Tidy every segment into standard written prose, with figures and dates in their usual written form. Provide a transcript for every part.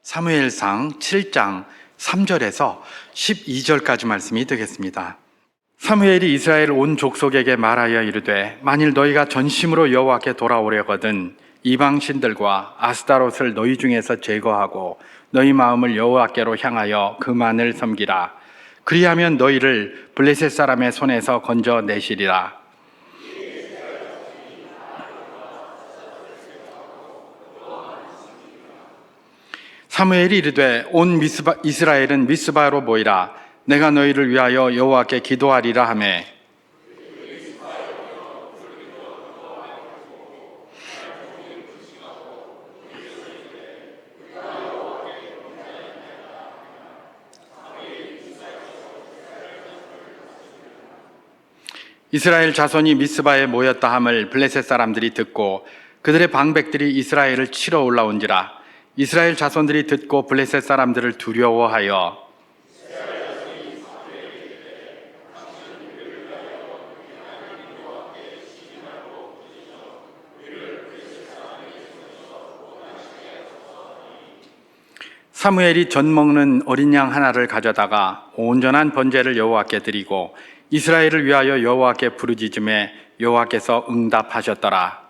사무엘상 7장 3절에서 12절까지 말씀이 되겠습니다. 사무엘이 이스라엘 온 족속에게 말하여 이르되 만일 너희가 전심으로 여호와께 돌아오려거든 이방 신들과 아스타롯을 너희 중에서 제거하고 너희 마음을 여호와께로 향하여 그만을 섬기라. 그리하면 너희를 블레셋 사람의 손에서 건져 내시리라. 사무엘이 이르되 온 이스라엘은 미스바로 모이라. 내가 너희를 위하여 여호와께 기도하리라 하매 이스라엘 자손이 미스바에 모였다 함을 블레셋 사람들이 듣고 그들의 방백들이 이스라엘을 치러 올라온지라. 이스라엘 자손들이 듣고 블레셋 사람들을 두려워하여 사무엘이 전 먹는 어린 양 하나를 가져다가 온전한 번제를 여호와께 드리고 이스라엘을 위하여 여호와께 부르짖음에 여호와께서 응답하셨더라.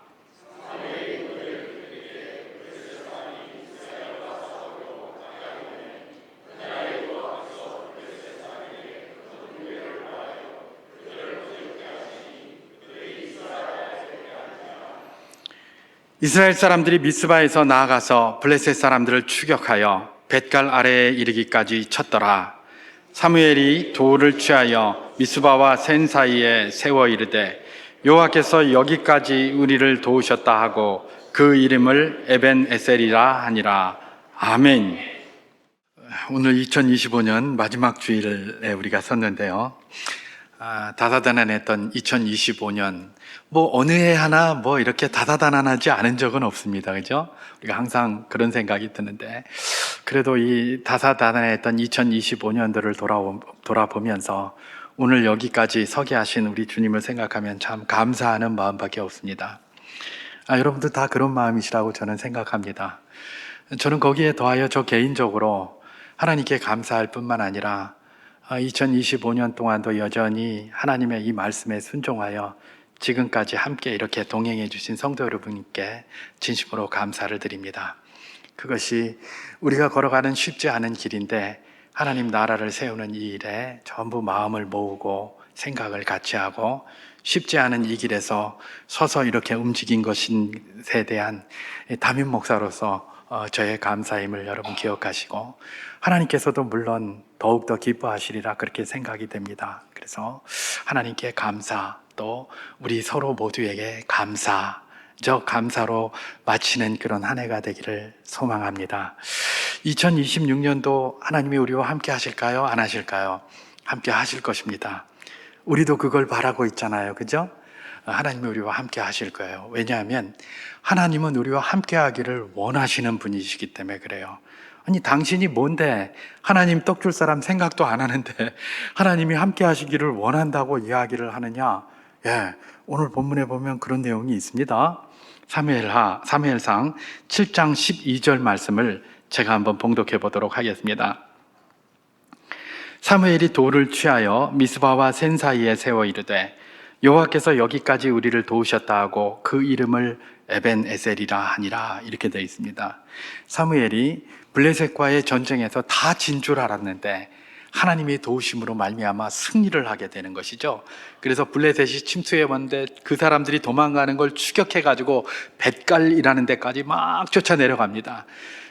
이스라엘 사람들이 미스바에서 나아가서 블레셋 사람들을 추격하여 벳갈 아래에 이르기까지 쳤더라. 사무엘이 돌을 취하여 미스바와 센 사이에 세워 이르되 여호와께서 여기까지 우리를 도우셨다 하고 그 이름을 에벤 에셀이라 하니라. 아멘. 오늘 2025년 마지막 주일에 우리가 섰는데요. 다사다난했던 2025년, 어느 해 하나 이렇게 다사다난하지 않은 적은 없습니다. 그죠? 우리가 항상 그런 생각이 드는데, 그래도 이 다사다난했던 2025년도를 돌아보면서 오늘 여기까지 서게 하신 우리 주님을 생각하면 참 감사하는 마음밖에 없습니다. 여러분들 다 그런 마음이시라고 저는 생각합니다. 저는 거기에 더하여 저 개인적으로 하나님께 감사할 뿐만 아니라 2025년 동안도 여전히 하나님의 이 말씀에 순종하여 지금까지 함께 이렇게 동행해 주신 성도 여러분께 진심으로 감사를 드립니다. 그것이 우리가 걸어가는 쉽지 않은 길인데 하나님 나라를 세우는 이 일에 전부 마음을 모으고 생각을 같이 하고 쉽지 않은 이 길에서 서서 이렇게 움직인 것에 대한 담임 목사로서 저의 감사임을 여러분 기억하시고 하나님께서도 물론 더욱더 기뻐하시리라 그렇게 생각이 됩니다. 그래서 하나님께 감사, 또 우리 서로 모두에게 감사로 마치는 그런 한 해가 되기를 소망합니다. 2026년도 하나님이 우리와 함께 하실까요? 안 하실까요? 함께 하실 것입니다. 우리도 그걸 바라고 있잖아요. 그죠? 하나님이 우리와 함께 하실 거예요. 왜냐하면 하나님은 우리와 함께 하기를 원하시는 분이시기 때문에 그래요. 아니, 당신이 뭔데 하나님 떡 줄 사람 생각도 안 하는데 하나님이 함께 하시기를 원한다고 이야기를 하느냐? 오늘 본문에 보면 그런 내용이 있습니다. 사무엘상 7장 12절 말씀을 제가 한번 봉독해 보도록 하겠습니다. 사무엘이 돌을 취하여 미스바와 센 사이에 세워 이르되 여호와께서 여기까지 우리를 도우셨다 하고 그 이름을 에벤 에셀이라 하니라. 이렇게 되어 있습니다. 사무엘이 블레셋과의 전쟁에서 다 진 줄 알았는데 하나님의 도우심으로 말미암아 승리를 하게 되는 것이죠. 그래서 블레셋이 침투해 왔는데 그 사람들이 도망가는 걸 추격해가지고 벳갈이라는 데까지 막 쫓아 내려갑니다.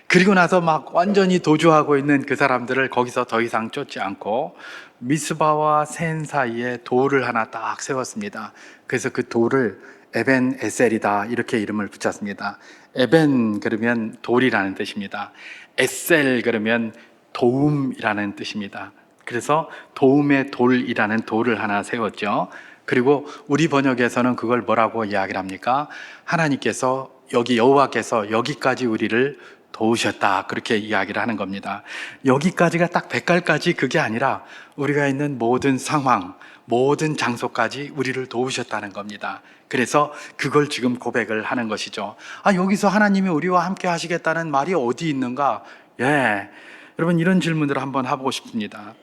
그리고 나서 막 완전히 도주하고 있는 그 사람들을 거기서 더 이상 쫓지 않고 미스바와 센 사이에 돌을 하나 딱 세웠습니다. 그래서 그 돌을 에벤 에셀이다 이렇게 이름을 붙였습니다. 에벤 그러면 돌이라는 뜻입니다. 에셀 그러면 도움이라는 뜻입니다. 그래서 도움의 돌이라는 돌을 하나 세웠죠. 그리고 우리 번역에서는 그걸 뭐라고 이야기를 합니까? 하나님께서 여호와께서 여기까지 우리를 도우셨다 그렇게 이야기를 하는 겁니다. 여기까지가 딱 벳갈까지 그게 아니라 우리가 있는 모든 상황, 모든 장소까지 우리를 도우셨다는 겁니다. 그래서 그걸 지금 고백을 하는 것이죠. 여기서 하나님이 우리와 함께 하시겠다는 말이 어디 있는가? 예. 여러분, 이런 질문을 한번 해보고 싶습니다.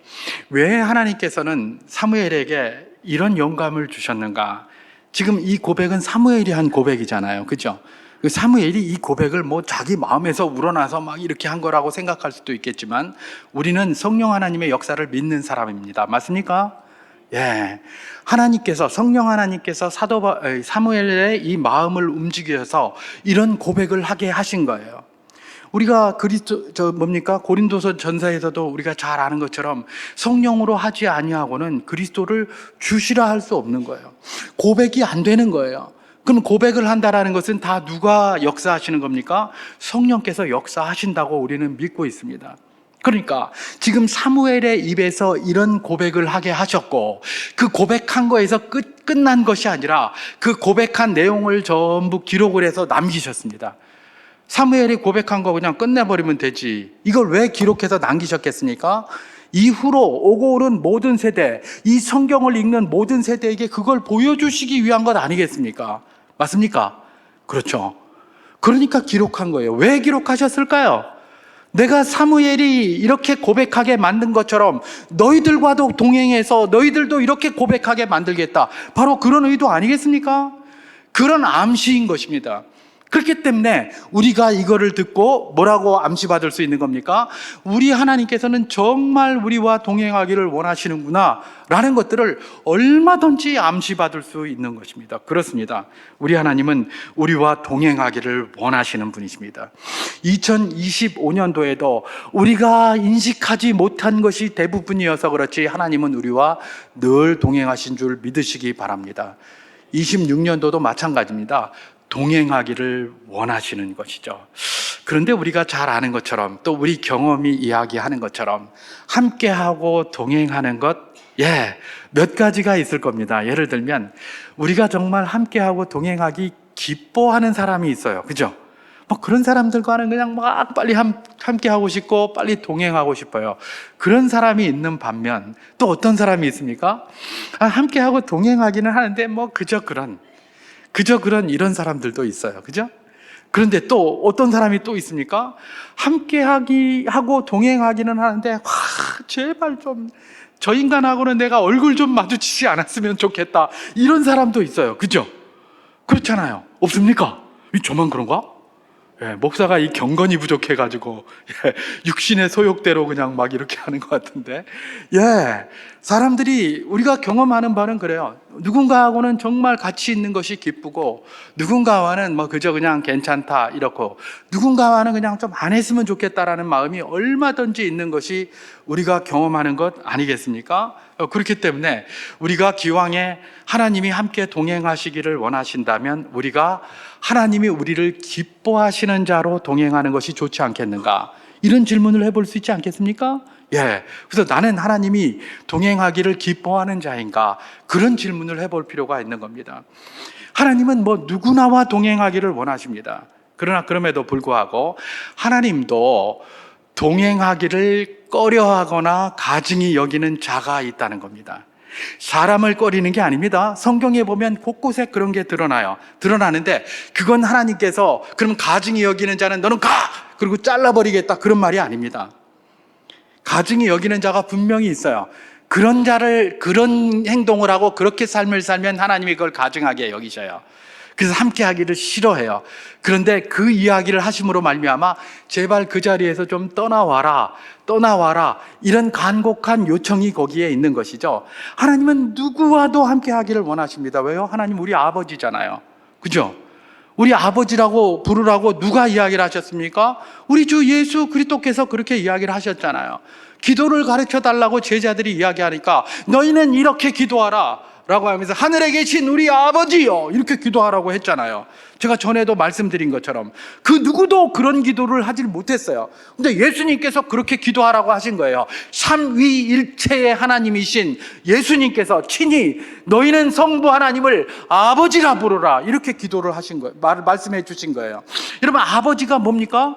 왜 하나님께서는 사무엘에게 이런 영감을 주셨는가? 지금 이 고백은 사무엘이 한 고백이잖아요. 그죠? 그 사무엘이 이 고백을 뭐 자기 마음에서 우러나서 막 이렇게 한 거라고 생각할 수도 있겠지만, 우리는 성령 하나님의 역사를 믿는 사람입니다. 맞습니까? 예. 하나님께서, 성령 하나님께서 사무엘의 이 마음을 움직여서 이런 고백을 하게 하신 거예요. 우리가 고린도서 전서에서도 우리가 잘 아는 것처럼 성령으로 하지 아니하고는 그리스도를 주시라 할 수 없는 거예요. 고백이 안 되는 거예요. 그럼 고백을 한다라는 것은 다 누가 역사하시는 겁니까? 성령께서 역사하신다고 우리는 믿고 있습니다. 그러니까 지금 사무엘의 입에서 이런 고백을 하게 하셨고, 그 고백한 거에서 끝난 것이 아니라 그 고백한 내용을 전부 기록을 해서 남기셨습니다. 사무엘이 고백한 거 그냥 끝내버리면 되지, 이걸 왜 기록해서 남기셨겠습니까? 이후로 오고 오는 모든 세대, 이 성경을 읽는 모든 세대에게 그걸 보여주시기 위한 것 아니겠습니까? 맞습니까? 그렇죠. 그러니까 기록한 거예요. 왜 기록하셨을까요? 내가 사무엘이 이렇게 고백하게 만든 것처럼 너희들과도 동행해서 너희들도 이렇게 고백하게 만들겠다, 바로 그런 의도 아니겠습니까? 그런 암시인 것입니다. 그렇기 때문에 우리가 이거를 듣고 뭐라고 암시받을 수 있는 겁니까? 우리 하나님께서는 정말 우리와 동행하기를 원하시는구나 라는 것들을 얼마든지 암시받을 수 있는 것입니다. 그렇습니다. 우리 하나님은 우리와 동행하기를 원하시는 분이십니다. 2025년도에도 우리가 인식하지 못한 것이 대부분이어서 그렇지 하나님은 우리와 늘 동행하신 줄 믿으시기 바랍니다. 26년도도 마찬가지입니다. 동행하기를 원하시는 것이죠. 그런데 우리가 잘 아는 것처럼, 또 우리 경험이 이야기하는 것처럼 함께하고 동행하는 것, 몇 가지가 있을 겁니다. 예를 들면 우리가 정말 함께하고 동행하기 기뻐하는 사람이 있어요. 그죠? 뭐 그런 사람들과는 그냥 막 빨리 함께하고 싶고 빨리 동행하고 싶어요. 그런 사람이 있는 반면 또 어떤 사람이 있습니까? 함께하고 동행하기는 하는데 뭐 그저 그런 이런 사람들도 있어요. 그죠? 그런데 또 어떤 사람이 또 있습니까? 함께하고 동행하기는 하는데 제발 좀 저 인간하고는 내가 얼굴 좀 마주치지 않았으면 좋겠다, 이런 사람도 있어요. 그죠? 그렇잖아요. 없습니까? 저만 그런가? 목사가 이 경건이 부족해가지고 육신의 소욕대로 그냥 막 이렇게 하는 것 같은데, 사람들이, 우리가 경험하는 바는 그래요. 누군가하고는 정말 같이 있는 것이 기쁘고, 누군가와는 뭐 그저 그냥 괜찮다 이렇고, 누군가와는 그냥 좀 안 했으면 좋겠다라는 마음이 얼마든지 있는 것이 우리가 경험하는 것 아니겠습니까? 그렇기 때문에 우리가 기왕에 하나님이 함께 동행하시기를 원하신다면 우리가 하나님이 우리를 기뻐하시는 자로 동행하는 것이 좋지 않겠는가, 이런 질문을 해볼 수 있지 않겠습니까? 그래서 나는 하나님이 동행하기를 기뻐하는 자인가, 그런 질문을 해볼 필요가 있는 겁니다. 하나님은 뭐 누구나와 동행하기를 원하십니다. 그러나 그럼에도 불구하고 하나님도 동행하기를 꺼려하거나 가증히 여기는 자가 있다는 겁니다. 사람을 꺼리는 게 아닙니다. 성경에 보면 곳곳에 그런 게 드러나는데, 그건 하나님께서 그럼 가증히 여기는 자는 너는 가! 그리고 잘라버리겠다, 그런 말이 아닙니다. 가증히 여기는 자가 분명히 있어요. 그런 자를, 그런 행동을 하고 그렇게 삶을 살면 하나님이 그걸 가증하게 여기셔요. 그래서 함께 하기를 싫어해요. 그런데 그 이야기를 하심으로 말미암아 제발 그 자리에서 좀 떠나와라, 이런 간곡한 요청이 거기에 있는 것이죠. 하나님은 누구와도 함께 하기를 원하십니다. 왜요? 하나님 우리 아버지잖아요. 그죠? 우리 아버지라고 부르라고 누가 이야기를 하셨습니까? 우리 주 예수 그리스도께서 그렇게 이야기를 하셨잖아요. 기도를 가르쳐 달라고 제자들이 이야기하니까 너희는 이렇게 기도하라 라고 하면서 하늘에 계신 우리 아버지요, 이렇게 기도하라고 했잖아요. 제가 전에도 말씀드린 것처럼 그 누구도 그런 기도를 하질 못했어요. 근데 예수님께서 그렇게 기도하라고 하신 거예요. 삼위일체의 하나님이신 예수님께서 친히 너희는 성부 하나님을 아버지라 부르라, 이렇게 기도를 하신 거예요. 말씀해 주신 거예요. 여러분, 아버지가 뭡니까?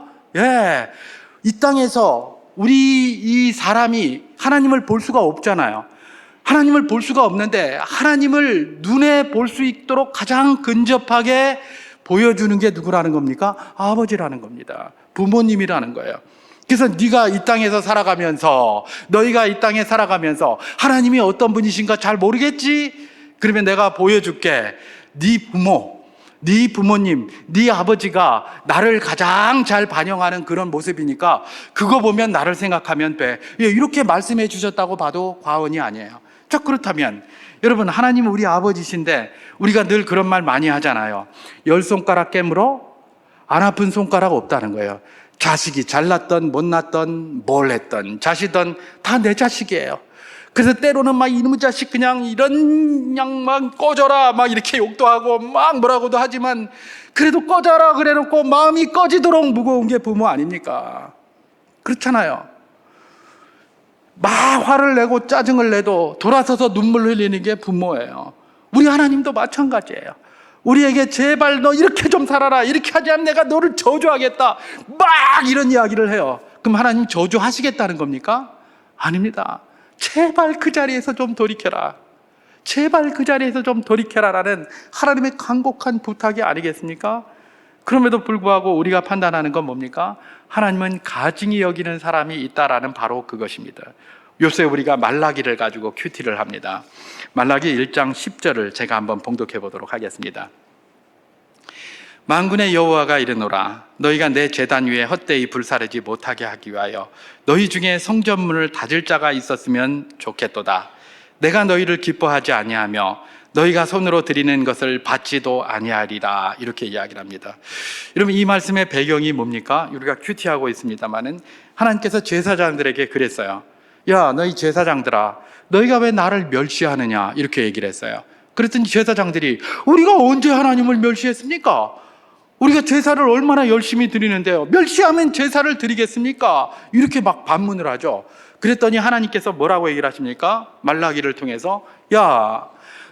이 땅에서 우리 이 사람이 하나님을 볼 수가 없잖아요. 하나님을 볼 수가 없는데 하나님을 눈에 볼 수 있도록 가장 근접하게 보여주는 게 누구라는 겁니까? 아버지라는 겁니다. 부모님이라는 거예요. 그래서 네가 이 땅에서 살아가면서, 너희가 이 땅에 살아가면서 하나님이 어떤 분이신가 잘 모르겠지? 그러면 내가 보여줄게. 네 부모, 네 부모님, 네 아버지가 나를 가장 잘 반영하는 그런 모습이니까 그거 보면 나를 생각하면 돼. 이렇게 말씀해 주셨다고 봐도 과언이 아니에요. 자, 그렇다면 여러분, 하나님은 우리 아버지신데 우리가 늘 그런 말 많이 하잖아요. 10손가락 깨물어 안 아픈 손가락 없다는 거예요. 자식이 잘났던 못났던 뭘 했던 자식이든 다 내 자식이에요. 그래서 때로는 막 이놈의 자식 그냥 이런 막 꺼져라 막 이렇게 욕도 하고 막 뭐라고도 하지만 그래도 꺼져라 그래놓고 마음이 꺼지도록 무거운 게 부모 아닙니까? 그렇잖아요. 막 화를 내고 짜증을 내도 돌아서서 눈물 흘리는 게 부모예요. 우리 하나님도 마찬가지예요. 우리에게 제발 너 이렇게 좀 살아라, 이렇게 하지 않으면 내가 너를 저주하겠다, 막 이런 이야기를 해요. 그럼 하나님 저주하시겠다는 겁니까? 아닙니다. 제발 그 자리에서 좀 돌이켜라, 제발 그 자리에서 좀 돌이켜라라는 하나님의 간곡한 부탁이 아니겠습니까? 그럼에도 불구하고 우리가 판단하는 건 뭡니까? 하나님은 가증히 여기는 사람이 있다라는 바로 그것입니다. 요새 우리가 말라기를 가지고 큐티를 합니다. 말라기 1장 10절을 제가 한번 봉독해 보도록 하겠습니다. 만군의 여호와가 이르노라, 너희가 내 제단 위에 헛되이 불사르지 못하게 하기 위하여 너희 중에 성전문을 닫을 자가 있었으면 좋겠도다. 내가 너희를 기뻐하지 아니하며 너희가 손으로 드리는 것을 받지도 아니하리라. 이렇게 이야기를 합니다. 여러분, 이 말씀의 배경이 뭡니까? 우리가 큐티하고 있습니다마는 하나님께서 제사장들에게 그랬어요. 야, 너희 제사장들아, 너희가 왜 나를 멸시하느냐, 이렇게 얘기를 했어요. 그랬더니 제사장들이 우리가 언제 하나님을 멸시했습니까? 우리가 제사를 얼마나 열심히 드리는데요, 멸시하면 제사를 드리겠습니까? 이렇게 막 반문을 하죠. 그랬더니 하나님께서 뭐라고 얘기를 하십니까? 말라기를 통해서, 야,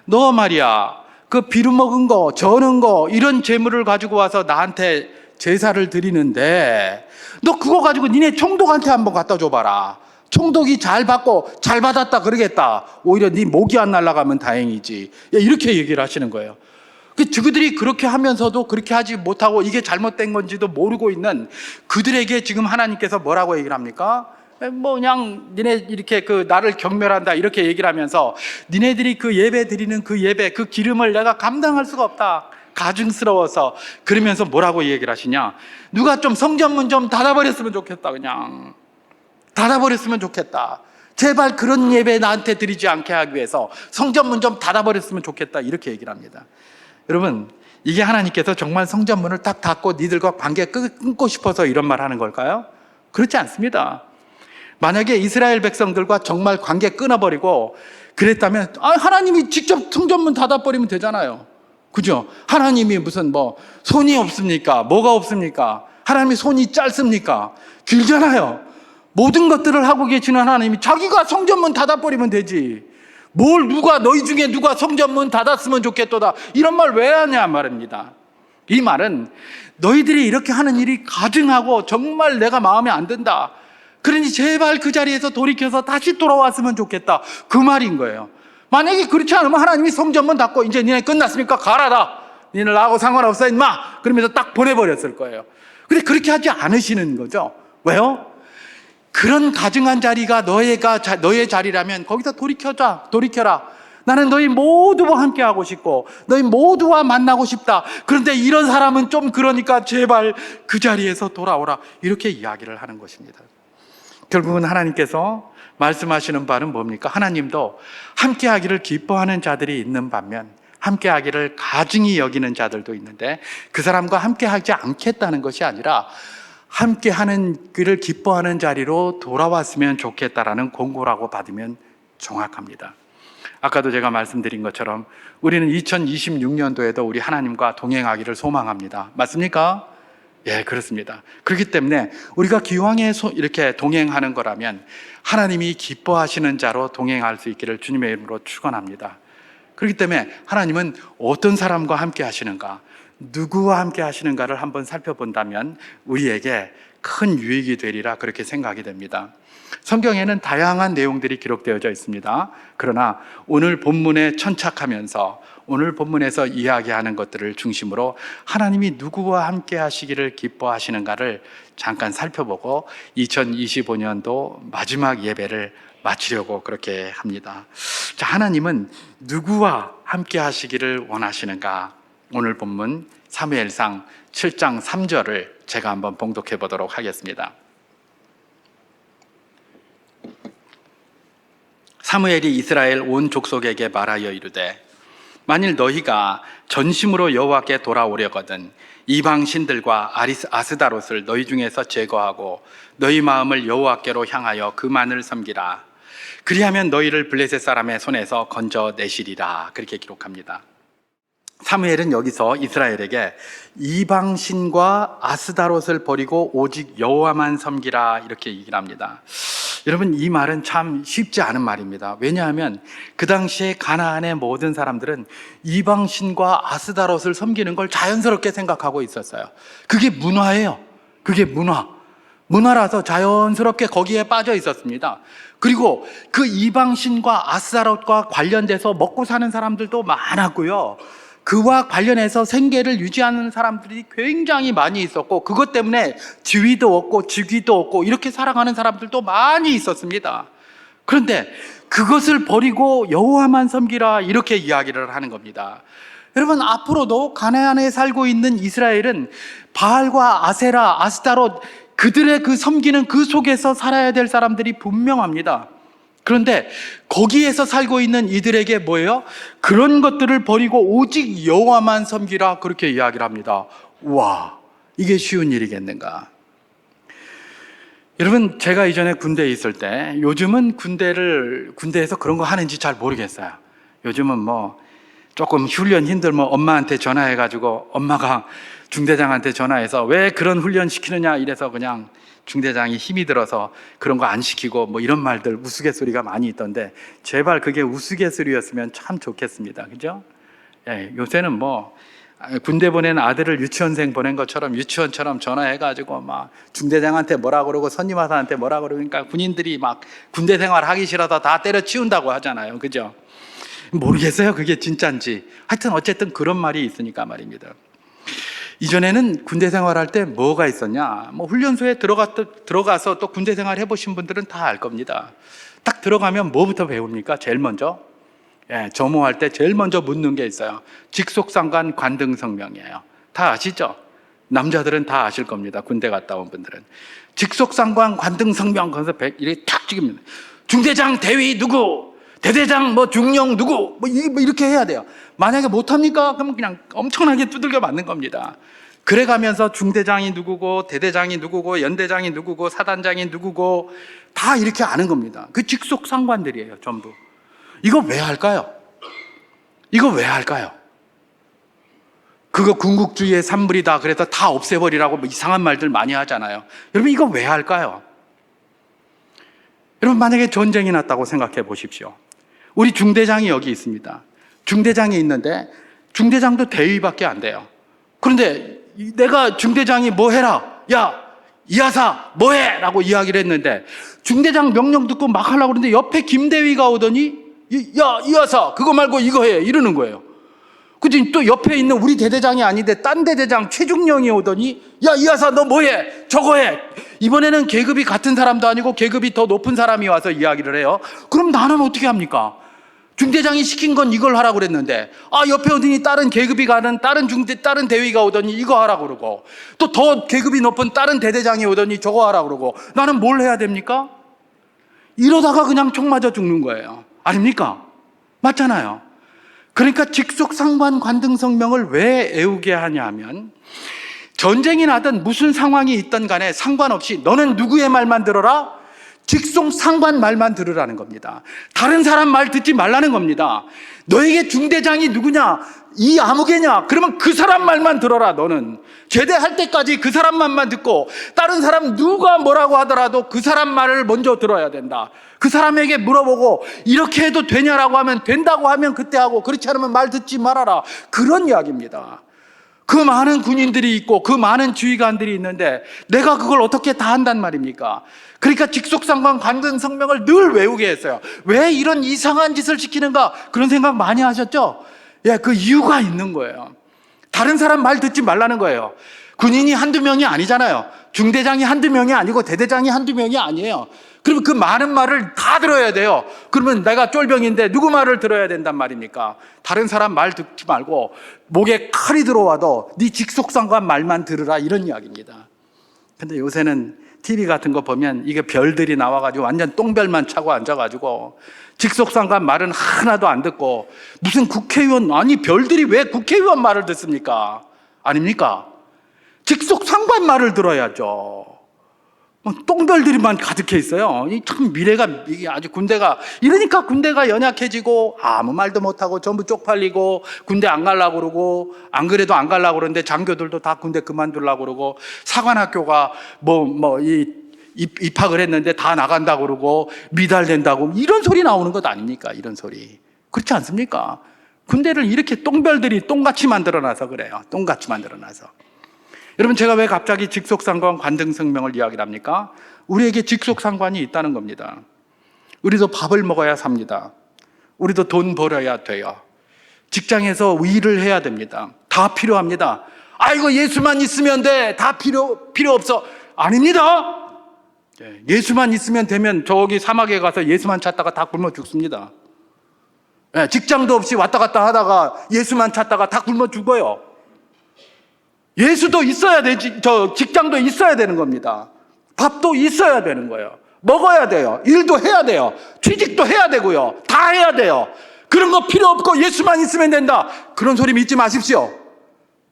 너 말이야, 그 비루먹은 거, 저는 거, 이런 재물을 가지고 와서 나한테 제사를 드리는데 너 그거 가지고 니네 총독한테 한번 갖다 줘봐라. 총독이 잘 받고 잘 받았다 그러겠다. 오히려 네 목이 안 날아가면 다행이지. 이렇게 얘기를 하시는 거예요. 그들이 그렇게 하면서도 그렇게 하지 못하고 이게 잘못된 건지도 모르고 있는 그들에게 지금 하나님께서 뭐라고 얘기를 합니까? 그냥 니네 이렇게 나를 경멸한다 이렇게 얘기를 하면서 니네들이 그 예배 드리는 그 예배, 그 기름을 내가 감당할 수가 없다, 가증스러워서. 그러면서 뭐라고 얘기를 하시냐? 누가 좀 성전문 좀 닫아버렸으면 좋겠다. 그냥 닫아버렸으면 좋겠다. 제발 그런 예배 나한테 드리지 않게 하기 위해서 성전문 좀 닫아버렸으면 좋겠다, 이렇게 얘기를 합니다. 여러분, 이게 하나님께서 정말 성전문을 딱 닫고 니들과 관계 끊고 싶어서 이런 말 하는 걸까요? 그렇지 않습니다. 만약에 이스라엘 백성들과 정말 관계 끊어버리고 그랬다면 하나님이 직접 성전문 닫아버리면 되잖아요. 그죠? 하나님이 무슨 손이 없습니까? 뭐가 없습니까? 하나님이 손이 짧습니까? 길잖아요. 모든 것들을 하고 계시는 하나님이 자기가 성전문 닫아버리면 되지. 너희 중에 누가 성전문 닫았으면 좋겠도다, 이런 말 왜 하냐 말입니다. 이 말은 너희들이 이렇게 하는 일이 가증하고 정말 내가 마음에 안 든다, 그러니 제발 그 자리에서 돌이켜서 다시 돌아왔으면 좋겠다, 그 말인 거예요. 만약에 그렇지 않으면 하나님이 성전문 닫고 이제 니네 끝났으니까 가라다, 니네 나하고 상관없어 임마, 그러면서 딱 보내버렸을 거예요. 근데 그렇게 하지 않으시는 거죠. 왜요? 그런 가증한 자리가 너의 자리라면 거기서 돌이켜라. 나는 너희 모두와 함께하고 싶고 너희 모두와 만나고 싶다. 그런데 이런 사람은 좀 그러니까 제발 그 자리에서 돌아오라, 이렇게 이야기를 하는 것입니다. 결국은 하나님께서 말씀하시는 바는 뭡니까? 하나님도 함께하기를 기뻐하는 자들이 있는 반면 함께하기를 가증히 여기는 자들도 있는데, 그 사람과 함께하지 않겠다는 것이 아니라 함께하는 그를 기뻐하는 자리로 돌아왔으면 좋겠다라는 공고라고 받으면 정확합니다. 아까도 제가 말씀드린 것처럼 우리는 2026년도에도 우리 하나님과 동행하기를 소망합니다. 맞습니까? 예, 그렇습니다. 그렇기 때문에 우리가 기왕에 이렇게 동행하는 거라면 하나님이 기뻐하시는 자로 동행할 수 있기를 주님의 이름으로 축원합니다. 그렇기 때문에 하나님은 어떤 사람과 함께 하시는가, 누구와 함께 하시는가를 한번 살펴본다면 우리에게 큰 유익이 되리라, 그렇게 생각이 됩니다. 성경에는 다양한 내용들이 기록되어져 있습니다. 그러나 오늘 본문에 천착하면서 오늘 본문에서 이야기하는 것들을 중심으로 하나님이 누구와 함께 하시기를 기뻐하시는가를 잠깐 살펴보고 2025년도 마지막 예배를 마치려고 그렇게 합니다. 자, 하나님은 누구와 함께 하시기를 원하시는가? 오늘 본문 사무엘상 7장 3절을 제가 한번 봉독해 보도록 하겠습니다. 사무엘이 이스라엘 온 족속에게 말하여 이르되 만일 너희가 전심으로 여호와께 돌아오려거든 이방 신들과 아스다롯을 너희 중에서 제거하고 너희 마음을 여호와께로 향하여 그만을 섬기라. 그리하면 너희를 블레셋 사람의 손에서 건져내시리라. 그렇게 기록합니다. 사무엘은 여기서 이스라엘에게 이방신과 아스다롯을 버리고 오직 여호와만 섬기라 이렇게 얘기를 합니다. 여러분, 이 말은 참 쉽지 않은 말입니다. 왜냐하면 그 당시에 가나안의 모든 사람들은 이방신과 아스다롯을 섬기는 걸 자연스럽게 생각하고 있었어요. 그게 문화예요. 그게 문화라서 자연스럽게 거기에 빠져 있었습니다. 그리고 그 이방신과 아스다롯과 관련돼서 먹고 사는 사람들도 많았고요. 그와 관련해서 생계를 유지하는 사람들이 굉장히 많이 있었고, 그것 때문에 지위도 얻고 직위도 얻고 이렇게 살아가는 사람들도 많이 있었습니다. 그런데 그것을 버리고 여호와만 섬기라 이렇게 이야기를 하는 겁니다. 여러분, 앞으로도 가나안에 살고 있는 이스라엘은 바알과 아세라, 아스타롯 그들의 그 섬기는 그 속에서 살아야 될 사람들이 분명합니다. 그런데 거기에서 살고 있는 이들에게 뭐예요? 그런 것들을 버리고 오직 여호와만 섬기라 그렇게 이야기를 합니다. 와, 이게 쉬운 일이겠는가? 여러분, 제가 이전에 군대에 있을 때, 요즘은 군대에서 그런 거 하는지 잘 모르겠어요. 요즘은 뭐 조금 훈련 힘들면 엄마한테 전화해가지고 엄마가 중대장한테 전화해서 왜 그런 훈련 시키느냐 이래서 그냥 중대장이 힘이 들어서 그런 거 안 시키고 뭐 이런 말들 우스갯소리가 많이 있던데, 제발 그게 우스갯소리였으면 참 좋겠습니다. 그죠? 예, 요새는 뭐 군대 보낸 아들을 유치원생 보낸 것처럼 유치원처럼 전화해가지고 막 중대장한테 뭐라 그러고 선임하사한테 뭐라 그러니까 군인들이 막 군대 생활 하기 싫어서 다 때려치운다고 하잖아요. 그죠? 모르겠어요. 그게 진짜인지. 하여튼 어쨌든 그런 말이 있으니까 말입니다. 이전에는 군대 생활할 때 뭐가 있었냐? 뭐 훈련소에 들어가서 또 군대 생활 해보신 분들은 다 알 겁니다. 딱 들어가면 뭐부터 배웁니까? 제일 먼저? 예, 점호할 때 제일 먼저 묻는 게 있어요. 직속상관 관등성명이에요. 다 아시죠? 남자들은 다 아실 겁니다. 군대 갔다 온 분들은. 직속상관 관등성명, 거기서 이렇게 탁 찍으면 중대장 대위 누구? 대대장 뭐 중령 누구? 뭐 이렇게 해야 돼요. 만약에 못합니까? 그럼 그냥 엄청나게 두들겨 맞는 겁니다. 그래가면서 중대장이 누구고 대대장이 누구고 연대장이 누구고 사단장이 누구고 다 이렇게 아는 겁니다. 그 직속 상관들이에요, 전부. 이거 왜 할까요? 이거 왜 할까요? 그거 군국주의의 산물이다 그래서 다 없애버리라고 뭐 이상한 말들 많이 하잖아요. 여러분, 이거 왜 할까요? 여러분, 만약에 전쟁이 났다고 생각해 보십시오. 우리 중대장이 여기 있습니다. 중대장이 있는데 중대장도 대위밖에 안 돼요. 그런데 내가 중대장이 뭐 해라, 야 이하사 뭐 해? 라고 이야기를 했는데 중대장 명령 듣고 막 하려고 그러는데 옆에 김대위가 오더니 야 이하사 그거 말고 이거 해 이러는 거예요. 그치? 또 옆에 있는 우리 대대장이 아닌데 딴 대대장 최중령이 오더니 야 이하사 너 뭐 해? 저거 해. 이번에는 계급이 같은 사람도 아니고 계급이 더 높은 사람이 와서 이야기를 해요. 그럼 나는 어떻게 합니까? 중대장이 시킨 건 이걸 하라고 그랬는데 옆에 오더니 다른 계급이 가는 다른 대위가 오더니 이거 하라고 그러고 또 더 계급이 높은 다른 대대장이 오더니 저거 하라고 그러고 나는 뭘 해야 됩니까? 이러다가 그냥 총 맞아 죽는 거예요. 아닙니까? 맞잖아요. 그러니까 직속상관 관등성명을 왜 애우게 하냐 하면 전쟁이 나든 무슨 상황이 있든 간에 상관없이 너는 누구의 말만 들어라? 직속상관 말만 들으라는 겁니다. 다른 사람 말 듣지 말라는 겁니다. 너에게 중대장이 누구냐? 이 아무개냐? 그러면 그 사람 말만 들어라. 너는 제대할 때까지 그 사람 말만 듣고 다른 사람 누가 뭐라고 하더라도 그 사람 말을 먼저 들어야 된다. 그 사람에게 물어보고 이렇게 해도 되냐라고 하면 된다고 하면 그때 하고 그렇지 않으면 말 듣지 말아라. 그런 이야기입니다. 그 많은 군인들이 있고 그 많은 지휘관들이 있는데 내가 그걸 어떻게 다 한단 말입니까? 그러니까 직속상관 관등성명을 늘 외우게 했어요. 왜 이런 이상한 짓을 시키는가? 그런 생각 많이 하셨죠? 예, 그 이유가 있는 거예요. 다른 사람 말 듣지 말라는 거예요. 군인이 한두 명이 아니잖아요. 중대장이 한두 명이 아니고 대대장이 한두 명이 아니에요. 그러면 그 많은 말을 다 들어야 돼요. 그러면 내가 쫄병인데 누구 말을 들어야 된단 말입니까? 다른 사람 말 듣지 말고 목에 칼이 들어와도 네 직속상관 말만 들으라, 이런 이야기입니다. 근데 요새는 TV 같은 거 보면 이게 별들이 나와가지고 완전 똥별만 차고 앉아가지고 직속상관 말은 하나도 안 듣고, 무슨 국회의원, 아니 별들이 왜 국회의원 말을 듣습니까? 아닙니까? 직속상관 말을 들어야죠. 똥별들이만 가득해 있어요. 참 미래가, 이게 아주 군대가, 이러니까 군대가 연약해지고 아무 말도 못하고 전부 쪽팔리고 군대 안 가려고 그러고, 안 그래도 안 가려고 그러는데 장교들도 다 군대 그만두려고 그러고, 사관학교가 입학을 했는데 다 나간다고 그러고 미달된다고, 이런 소리 나오는 것 아닙니까? 이런 소리. 그렇지 않습니까? 군대를 이렇게 똥별들이 똥같이 만들어놔서 그래요. 똥같이 만들어놔서. 여러분, 제가 왜 갑자기 직속상관 관등성명을 이야기를 합니까? 우리에게 직속상관이 있다는 겁니다. 우리도 밥을 먹어야 삽니다. 우리도 돈 벌어야 돼요. 직장에서 일을 해야 됩니다. 다 필요합니다. 아이고, 예수만 있으면 돼. 다 필요 없어. 아닙니다. 예수만 있으면 되면 저기 사막에 가서 예수만 찾다가 다 굶어 죽습니다. 직장도 없이 왔다 갔다 하다가 예수만 찾다가 다 굶어 죽어요. 예수도 있어야 되지, 직장도 있어야 되는 겁니다. 밥도 있어야 되는 거예요. 먹어야 돼요. 일도 해야 돼요. 취직도 해야 되고요. 다 해야 돼요. 그런 거 필요 없고 예수만 있으면 된다, 그런 소리 믿지 마십시오.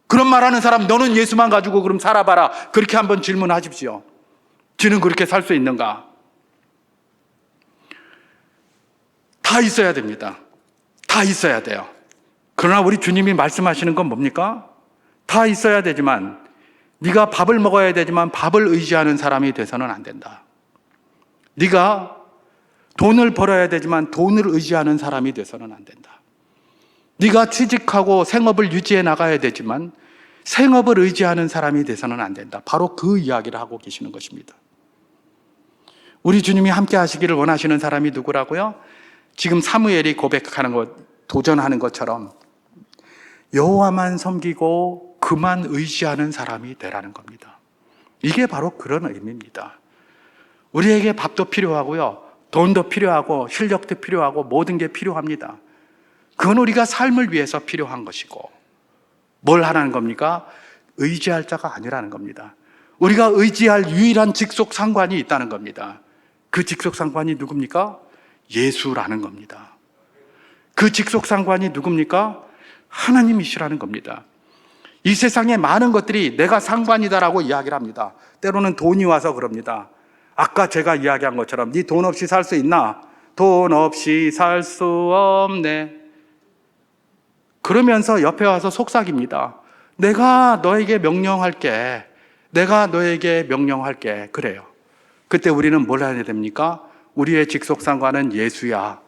그런 말하는 사람, 너는 예수만 가지고 그럼 살아봐라, 그렇게 한번 질문하십시오. 지는 그렇게 살 수 있는가? 다 있어야 됩니다. 다 있어야 돼요. 그러나 우리 주님이 말씀하시는 건 뭡니까? 다 있어야 되지만, 네가 밥을 먹어야 되지만 밥을 의지하는 사람이 돼서는 안 된다. 네가 돈을 벌어야 되지만 돈을 의지하는 사람이 돼서는 안 된다. 네가 취직하고 생업을 유지해 나가야 되지만 생업을 의지하는 사람이 돼서는 안 된다. 바로 그 이야기를 하고 계시는 것입니다. 우리 주님이 함께 하시기를 원하시는 사람이 누구라고요? 지금 사무엘이 고백하는 것, 도전하는 것처럼 여호와만 섬기고 그만 의지하는 사람이 되라는 겁니다. 이게 바로 그런 의미입니다. 우리에게 밥도 필요하고요, 돈도 필요하고 실력도 필요하고 모든 게 필요합니다. 그건 우리가 삶을 위해서 필요한 것이고, 뭘 하라는 겁니까? 의지할 자가 아니라는 겁니다. 우리가 의지할 유일한 직속상관이 있다는 겁니다. 그 직속상관이 누굽니까? 예수라는 겁니다. 그 직속상관이 누굽니까? 하나님이시라는 겁니다. 이 세상에 많은 것들이 내가 상관이다라고 이야기를 합니다. 때로는 돈이 와서 그럽니다. 아까 제가 이야기한 것처럼 네 돈 없이 살 수 있나? 돈 없이 살 수 없네. 그러면서 옆에 와서 속삭입니다. 내가 너에게 명령할게. 내가 너에게 명령할게. 그래요. 그때 우리는 뭘 해야 됩니까? 우리의 직속상관은 예수야.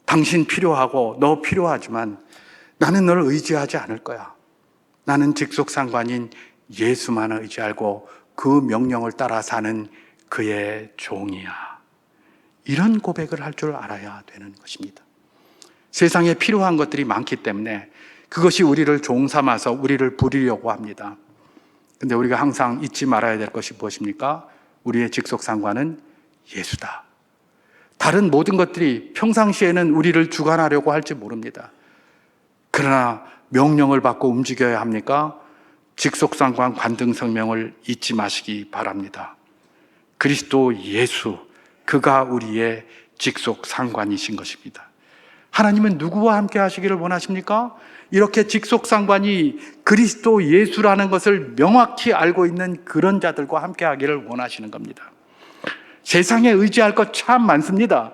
당신 필요하고 너 필요하지만 나는 너를 의지하지 않을 거야. 나는 직속상관인 예수만 의지하고 그 명령을 따라 사는 그의 종이야. 이런 고백을 할 줄 알아야 되는 것입니다. 세상에 필요한 것들이 많기 때문에 그것이 우리를 종 삼아서 우리를 부리려고 합니다. 근데 우리가 항상 잊지 말아야 될 것이 무엇입니까? 우리의 직속상관은 예수다. 다른 모든 것들이 평상시에는 우리를 주관하려고 할지 모릅니다. 그러나 명령을 받고 움직여야 합니까? 직속상관 관등성명을 잊지 마시기 바랍니다. 그리스도 예수, 그가 우리의 직속상관이신 것입니다. 하나님은 누구와 함께 하시기를 원하십니까? 이렇게 직속상관이 그리스도 예수라는 것을 명확히 알고 있는 그런 자들과 함께 하기를 원하시는 겁니다. 세상에 의지할 것 참 많습니다.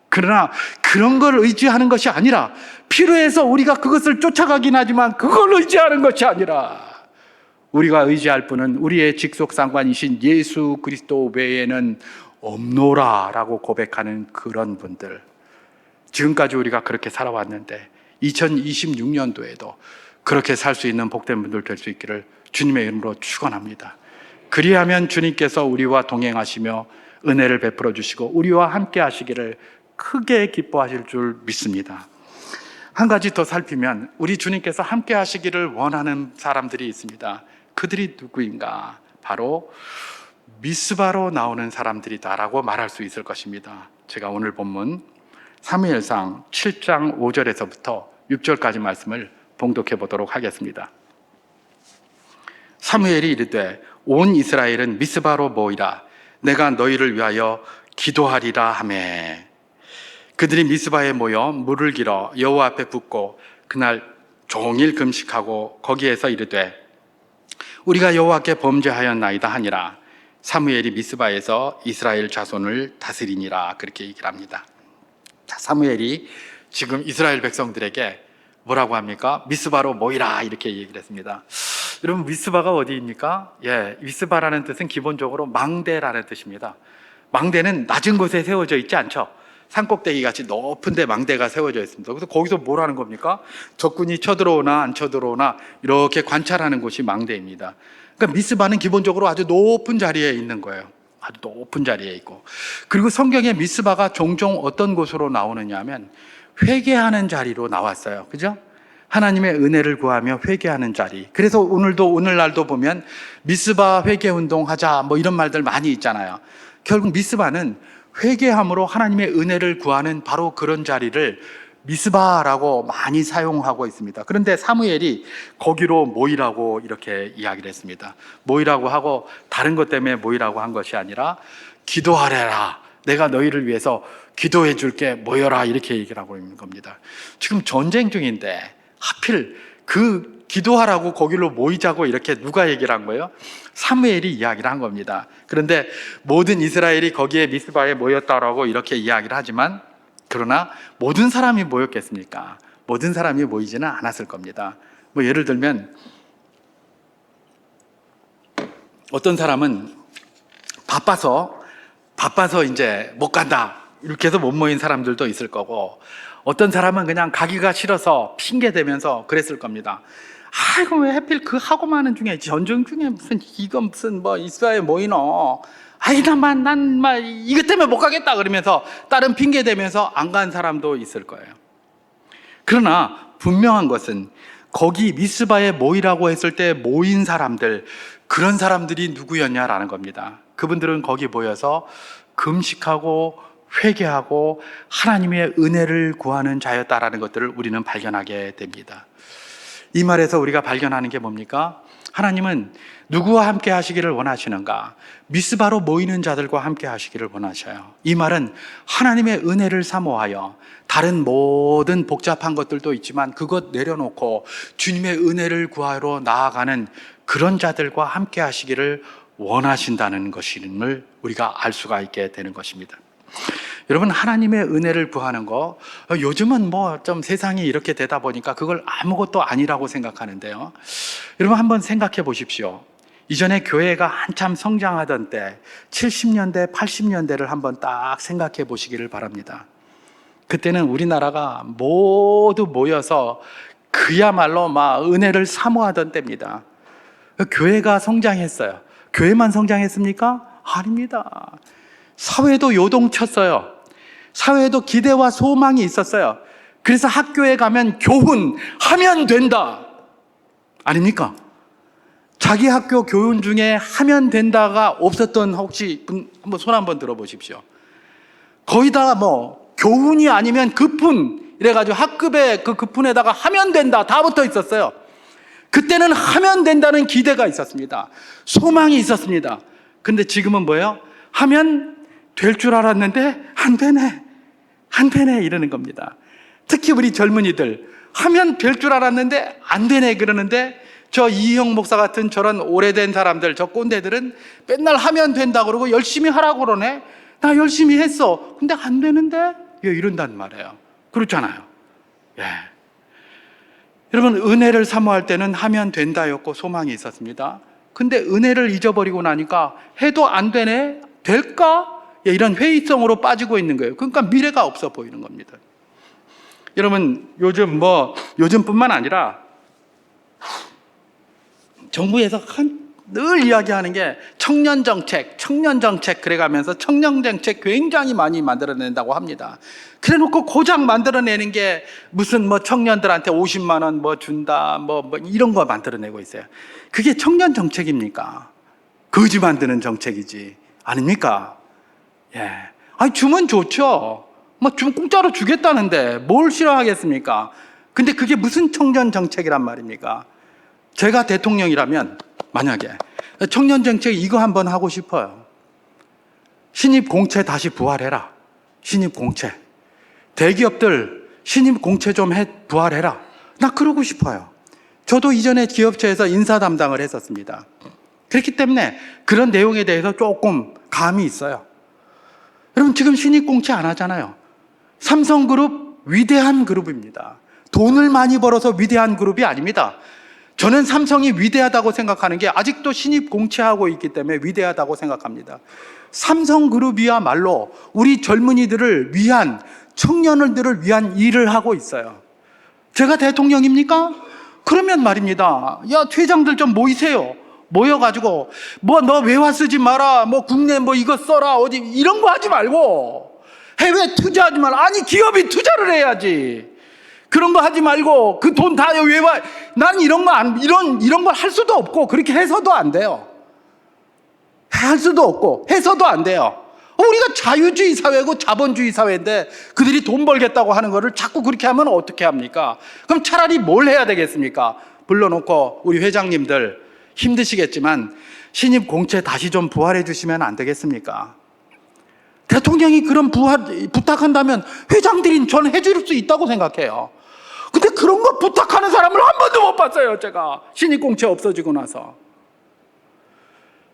그러나 그런 걸 의지하는 것이 아니라, 필요해서 우리가 그것을 쫓아가긴 하지만 그걸 의지하는 것이 아니라, 우리가 의지할 분은 우리의 직속상관이신 예수 그리스도 외에는 없노라 라고 고백하는 그런 분들. 지금까지 우리가 그렇게 살아왔는데 2026년도에도 그렇게 살 수 있는 복된 분들 될 수 있기를 주님의 이름으로 축원합니다. 그리하면 주님께서 우리와 동행하시며 은혜를 베풀어 주시고 우리와 함께 하시기를 크게 기뻐하실 줄 믿습니다. 한 가지 더 살피면 우리 주님께서 함께 하시기를 원하는 사람들이 있습니다. 그들이 누구인가? 바로 미스바로 나오는 사람들이다라고 말할 수 있을 것입니다. 제가 오늘 본문 사무엘상 7장 5절에서부터 6절까지 말씀을 봉독해 보도록 하겠습니다. 사무엘이 이르되 온 이스라엘은 미스바로 모이라. 내가 너희를 위하여 기도하리라 하매 그들이 미스바에 모여 물을 길어 여호와 앞에 붓고 그날 종일 금식하고 거기에서 이르되 우리가 여호와께 범죄하였나이다 하니라. 사무엘이 미스바에서 이스라엘 자손을 다스리니라. 그렇게 얘기를 합니다. 자, 사무엘이 지금 이스라엘 백성들에게 뭐라고 합니까? 미스바로 모이라 이렇게 얘기를 했습니다. 여러분, 미스바가 어디입니까? 미스바라는 뜻은 기본적으로 망대라는 뜻입니다. 망대는 낮은 곳에 세워져 있지 않죠. 산꼭대기 같이 높은 데 망대가 세워져 있습니다. 그래서 거기서 뭘 하는 겁니까? 적군이 쳐들어오나 안 쳐들어오나 이렇게 관찰하는 곳이 망대입니다. 그러니까 미스바는 기본적으로 아주 높은 자리에 있는 거예요. 아주 높은 자리에 있고, 그리고 성경에 미스바가 종종 어떤 곳으로 나오느냐 하면 회개하는 자리로 나왔어요. 그죠? 하나님의 은혜를 구하며 회개하는 자리. 그래서 오늘날도 보면 미스바 회개 운동 하자 뭐 이런 말들 많이 있잖아요. 결국 미스바는 회개함으로 하나님의 은혜를 구하는 바로 그런 자리를 미스바라고 많이 사용하고 있습니다. 그런데 사무엘이 거기로 모이라고 이렇게 이야기를 했습니다. 모이라고 하고 다른 것 때문에 모이라고 한 것이 아니라 기도하래라. 내가 너희를 위해서 기도해 줄게. 모여라. 이렇게 얘기를 하고 있는 겁니다. 지금 전쟁 중인데 하필 그 기도하라고 거기로 모이자고 이렇게 누가 얘기를 한 거예요? 사무엘이 이야기를 한 겁니다. 그런데 모든 이스라엘이 거기에 미스바에 모였다라고 이렇게 이야기를 하지만, 그러나 모든 사람이 모였겠습니까? 모든 사람이 모이지는 않았을 겁니다. 뭐 예를 들면 어떤 사람은 바빠서 이제 못 간다 이렇게 해서 못 모인 사람들도 있을 거고, 어떤 사람은 그냥 가기가 싫어서 핑계 대면서 그랬을 겁니다. 아이고 왜 하필 그 하고 많은 중에 전쟁 중에 무슨 뭐 이스라엘 모이노, 아이 난 이것 때문에 못 가겠다 그러면서 다른 핑계 대면서 안 간 사람도 있을 거예요. 그러나 분명한 것은 거기 미스바에 모이라고 했을 때 모인 사람들, 그런 사람들이 누구였냐라는 겁니다. 그분들은 거기 모여서 금식하고 회개하고 하나님의 은혜를 구하는 자였다라는 것들을 우리는 발견하게 됩니다. 이 말에서 우리가 발견하는 게 뭡니까? 하나님은 누구와 함께 하시기를 원하시는가? 미스바로 모이는 자들과 함께 하시기를 원하셔요. 이 말은 하나님의 은혜를 사모하여 다른 모든 복잡한 것들도 있지만 그것 내려놓고 주님의 은혜를 구하러 나아가는 그런 자들과 함께 하시기를 원하신다는 것임을 우리가 알 수가 있게 되는 것입니다. 여러분, 하나님의 은혜를 구하는 거, 요즘은 뭐 좀 세상이 이렇게 되다 보니까 그걸 아무것도 아니라고 생각하는데요. 여러분 한번 생각해 보십시오. 이전에 교회가 한참 성장하던 때 70년대, 80년대를 한번 딱 생각해 보시기를 바랍니다. 그때는 우리나라가 모두 모여서 그야말로 막 은혜를 사모하던 때입니다. 교회가 성장했어요. 교회만 성장했습니까? 아닙니다. 사회도 요동쳤어요. 사회에도 기대와 소망이 있었어요. 그래서 학교에 가면 교훈하면 된다 아닙니까? 자기 학교 교훈 중에 하면 된다가 없었던 혹시 분 한번 손 한번 들어보십시오. 거의 다 뭐 교훈이 아니면 급훈 이래가지고 학급에 그 급훈에다가 하면 된다 다 붙어 있었어요. 그때는 하면 된다는 기대가 있었습니다. 소망이 있었습니다. 근데 지금은 뭐예요? 하면 될 줄 알았는데 안 되네 이러는 겁니다. 특히 우리 젊은이들 하면 될 줄 알았는데 안 되네 그러는데, 저 이희영 목사 같은 저런 오래된 사람들, 저 꼰대들은 맨날 하면 된다 그러고 열심히 하라고 그러네. 나 열심히 했어. 근데 안 되는데? 이런단 말이에요. 그렇잖아요. 여러분, 은혜를 사모할 때는 하면 된다였고 소망이 있었습니다. 근데 은혜를 잊어버리고 나니까 해도 안 되네? 될까? 이런 회의성으로 빠지고 있는 거예요. 그러니까 미래가 없어 보이는 겁니다. 여러분, 요즘뿐만 아니라 정부에서 늘 이야기하는 게 청년 정책 그래가면서 청년 정책 굉장히 많이 만들어낸다고 합니다. 그래 놓고 고작 만들어내는 게 무슨 뭐 청년들한테 50만 원 뭐 준다 뭐 이런 거 만들어내고 있어요. 그게 청년 정책입니까? 거지 만드는 정책이지 아닙니까? 예. 아니 주면 좋죠. 뭐 주면 공짜로 주겠다는데 뭘 싫어하겠습니까? 근데 그게 무슨 청년 정책이란 말입니까? 제가 대통령이라면 만약에 청년 정책 이거 한번 하고 싶어요. 신입 공채 다시 부활해라. 신입 공채. 대기업들 신입 공채 좀 부활해라. 나 그러고 싶어요. 저도 이전에 기업체에서 인사 담당을 했었습니다. 그렇기 때문에 그런 내용에 대해서 조금 감이 있어요. 여러분 지금 신입 공채 안 하잖아요. 삼성그룹 위대한 그룹입니다. 돈을 많이 벌어서 위대한 그룹이 아닙니다. 저는 삼성이 위대하다고 생각하는 게 아직도 신입 공채하고 있기 때문에 위대하다고 생각합니다. 삼성그룹이야말로 우리 젊은이들을 위한, 청년들을 위한 일을 하고 있어요. 제가 대통령입니까? 그러면 말입니다. 야, 회장들 좀 모이세요. 모여가지고 뭐 너 외화 쓰지 마라, 뭐 국내 뭐 이거 써라, 어디 이런 거 하지 말고 해외 투자하지 말라. 아니 기업이 투자를 해야지. 그런 거 하지 말고 그 돈 다 외화. 난 이런 걸 할 수도 없고 그렇게 해서도 안 돼요. 할 수도 없고 해서도 안 돼요. 우리가 자유주의 사회고 자본주의 사회인데 그들이 돈 벌겠다고 하는 거를 자꾸 그렇게 하면 어떻게 합니까? 그럼 차라리 뭘 해야 되겠습니까? 불러놓고 우리 회장님들 힘드시겠지만 신입 공채 다시 좀 부활해 주시면 안 되겠습니까? 대통령이 그런 부탁한다면 회장들이 저는 해줄 수 있다고 생각해요. 근데 그런 거 부탁하는 사람을 한 번도 못 봤어요, 제가. 신입 공채 없어지고 나서.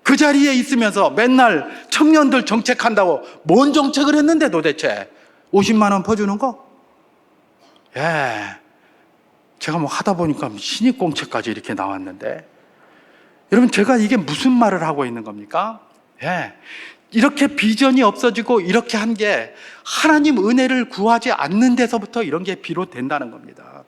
그 자리에 있으면서 맨날 청년들 정책한다고 뭔 정책을 했는데 도대체 50만 원 퍼주는 거? 예. 제가 뭐 하다 보니까 신입 공채까지 이렇게 나왔는데 여러분 제가 이게 무슨 말을 하고 있는 겁니까? 예. 이렇게 비전이 없어지고 이렇게 한 게 하나님 은혜를 구하지 않는 데서부터 이런 게 비롯된다는 겁니다.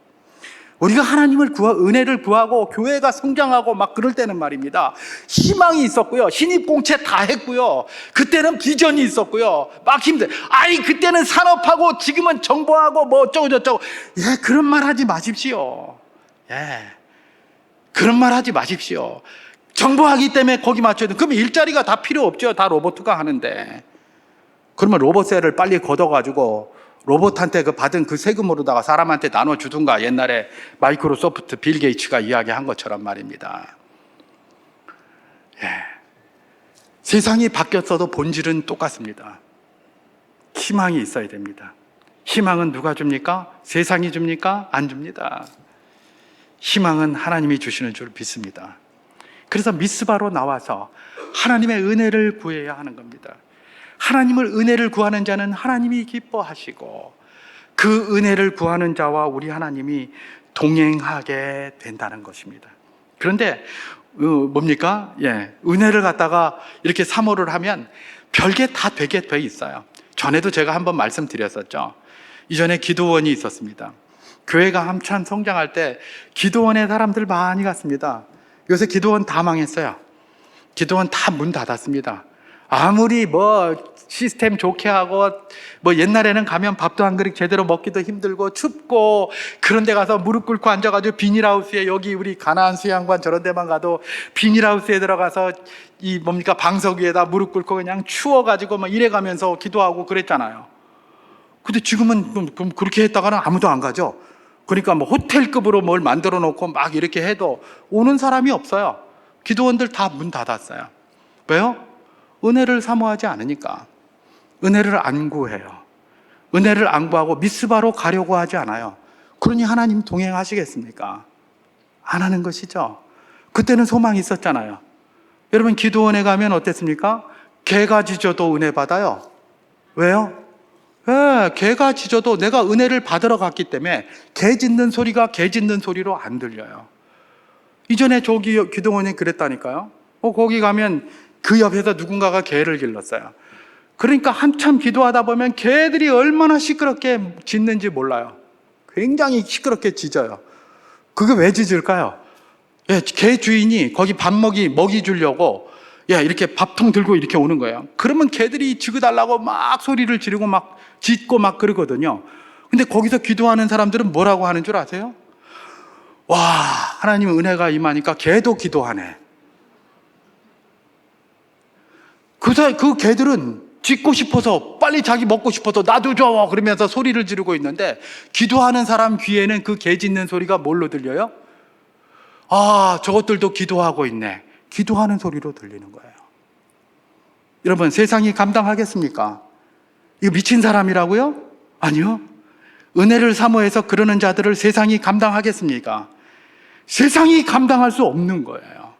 우리가 하나님을 은혜를 구하고 교회가 성장하고 막 그럴 때는 말입니다. 희망이 있었고요. 신입공채 다 했고요. 그때는 비전이 있었고요. 막 아이 그때는 산업하고 지금은 정보하고 뭐 어쩌고 저쩌고. 예, 그런 말 하지 마십시오. 예, 그런 말 하지 마십시오. 정보하기 때문에 거기 맞춰야 돼. 그럼 일자리가 다 필요 없죠. 다 로봇가 하는데. 그러면 로봇세를 빨리 걷어가지고 로봇한테 그 받은 그 세금으로다가 사람한테 나눠주든가 옛날에 마이크로소프트 빌 게이츠가 이야기한 것처럼 말입니다. 예. 세상이 바뀌었어도 본질은 똑같습니다. 희망이 있어야 됩니다. 희망은 누가 줍니까? 세상이 줍니까? 안 줍니다. 희망은 하나님이 주시는 줄 믿습니다. 그래서 미스바로 나와서 하나님의 은혜를 구해야 하는 겁니다. 하나님을 은혜를 구하는 자는 하나님이 기뻐하시고 그 은혜를 구하는 자와 우리 하나님이 동행하게 된다는 것입니다. 그런데 뭡니까? 예, 은혜를 갖다가 이렇게 사모를 하면 별게 다 되게 돼 있어요. 전에도 제가 한번 말씀드렸었죠. 이전에 기도원이 있었습니다. 교회가 한참 성장할 때 기도원에 사람들 많이 갔습니다. 요새 기도원 다 망했어요. 기도원 다 문 닫았습니다. 아무리 뭐 시스템 좋게 하고 뭐 옛날에는 가면 밥도 한 그릇 제대로 먹기도 힘들고 춥고 그런 데 가서 무릎 꿇고 앉아가지고 비닐하우스에 여기 우리 가나안 수양관 저런 데만 가도 비닐하우스에 들어가서 이 뭡니까 방석 위에다 무릎 꿇고 그냥 추워가지고 막 이래 가면서 기도하고 그랬잖아요. 근데 지금은 그럼 그렇게 했다가는 아무도 안 가죠. 그러니까 뭐 호텔급으로 뭘 만들어 놓고 막 이렇게 해도 오는 사람이 없어요. 기도원들 다 문 닫았어요. 왜요? 은혜를 사모하지 않으니까. 은혜를 안 구해요. 은혜를 안 구하고 미스바로 가려고 하지 않아요. 그러니 하나님 동행하시겠습니까? 안 하는 것이죠. 그때는 소망이 있었잖아요. 여러분 기도원에 가면 어땠습니까? 개가 짖어도 은혜 받아요. 왜요? 예, 개가 짖어도 내가 은혜를 받으러 갔기 때문에 개 짖는 소리가 개 짖는 소리로 안 들려요. 이전에 저기 기도원에 그랬다니까요. 거기 가면 그 옆에서 누군가가 개를 길렀어요. 그러니까 한참 기도하다 보면 개들이 얼마나 시끄럽게 짖는지 몰라요. 굉장히 시끄럽게 짖어요. 그게 왜 짖을까요? 예, 개 주인이 거기 먹이 주려고 예, 이렇게 밥통 들고 이렇게 오는 거예요. 그러면 개들이 지그달라고 막 소리를 지르고 막 짖고 막 그러거든요. 근데 거기서 기도하는 사람들은 뭐라고 하는 줄 아세요? 와, 하나님 은혜가 임하니까 개도 기도하네. 그 개들은 짖고 싶어서 빨리 자기 먹고 싶어서 나도 줘 그러면서 소리를 지르고 있는데 기도하는 사람 귀에는 그 개 짖는 소리가 뭘로 들려요? 아, 저것들도 기도하고 있네. 기도하는 소리로 들리는 거예요. 여러분, 세상이 감당하겠습니까? 이거 미친 사람이라고요? 아니요. 은혜를 사모해서 그러는 자들을 세상이 감당하겠습니까? 세상이 감당할 수 없는 거예요.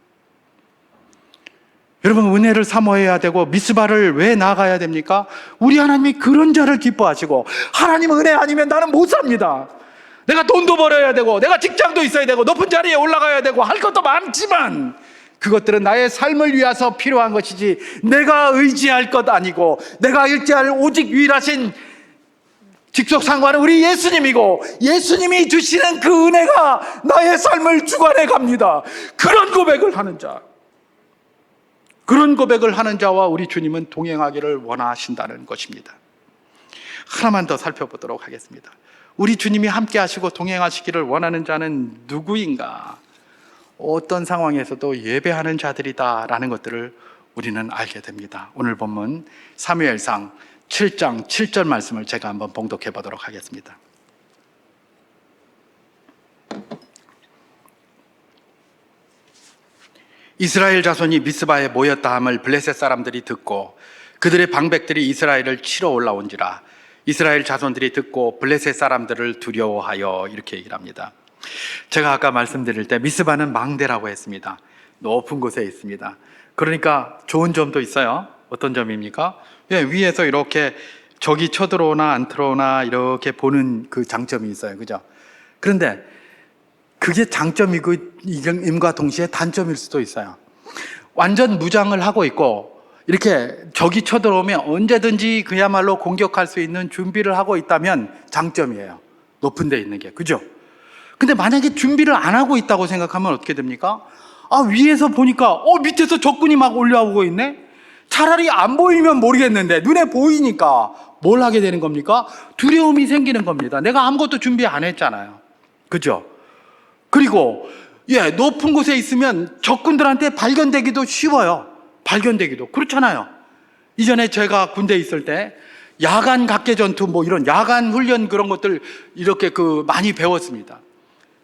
여러분, 은혜를 사모해야 되고 미스바를 왜 나아가야 됩니까? 우리 하나님이 그런 자를 기뻐하시고, 하나님 은혜 아니면 나는 못 삽니다. 내가 돈도 벌어야 되고 내가 직장도 있어야 되고 높은 자리에 올라가야 되고 할 것도 많지만 그것들은 나의 삶을 위해서 필요한 것이지 내가 의지할 것 아니고 내가 의지할 오직 유일하신 직속상관은 우리 예수님이고 예수님이 주시는 그 은혜가 나의 삶을 주관해 갑니다. 그런 고백을 하는 자, 그런 고백을 하는 자와 우리 주님은 동행하기를 원하신다는 것입니다. 하나만 더 살펴보도록 하겠습니다. 우리 주님이 함께 하시고 동행하시기를 원하는 자는 누구인가? 어떤 상황에서도 예배하는 자들이다라는 것들을 우리는 알게 됩니다. 오늘 본문 사무엘상 7장 7절 말씀을 제가 한번 봉독해 보도록 하겠습니다. 이스라엘 자손이 미스바에 모였다 함을 블레셋 사람들이 듣고 그들의 방백들이 이스라엘을 치러 올라온지라 이스라엘 자손들이 듣고 블레셋 사람들을 두려워하여 이렇게 얘기를 합니다. 제가 아까 말씀드릴 때 미스바는 망대라고 했습니다. 높은 곳에 있습니다. 그러니까 좋은 점도 있어요. 어떤 점입니까? 예, 위에서 이렇게 적이 쳐들어오나 안 들어오나 이렇게 보는 그 장점이 있어요. 그죠? 그런데 그게 장점임과 동시에 단점일 수도 있어요. 완전 무장을 하고 있고 이렇게 적이 쳐들어오면 언제든지 그야말로 공격할 수 있는 준비를 하고 있다면 장점이에요. 높은 데 있는 게. 그죠? 근데 만약에 준비를 안 하고 있다고 생각하면 어떻게 됩니까? 아, 위에서 보니까 밑에서 적군이 막 올라오고 있네? 차라리 안 보이면 모르겠는데 눈에 보이니까 뭘 하게 되는 겁니까? 두려움이 생기는 겁니다. 내가 아무것도 준비 안 했잖아요. 그죠? 그리고 높은 곳에 있으면 적군들한테 발견되기도 쉬워요. 발견되기도. 그렇잖아요. 이전에 제가 군대에 있을 때 야간 각개전투 이런 야간 훈련 그런 것들 이렇게 많이 배웠습니다.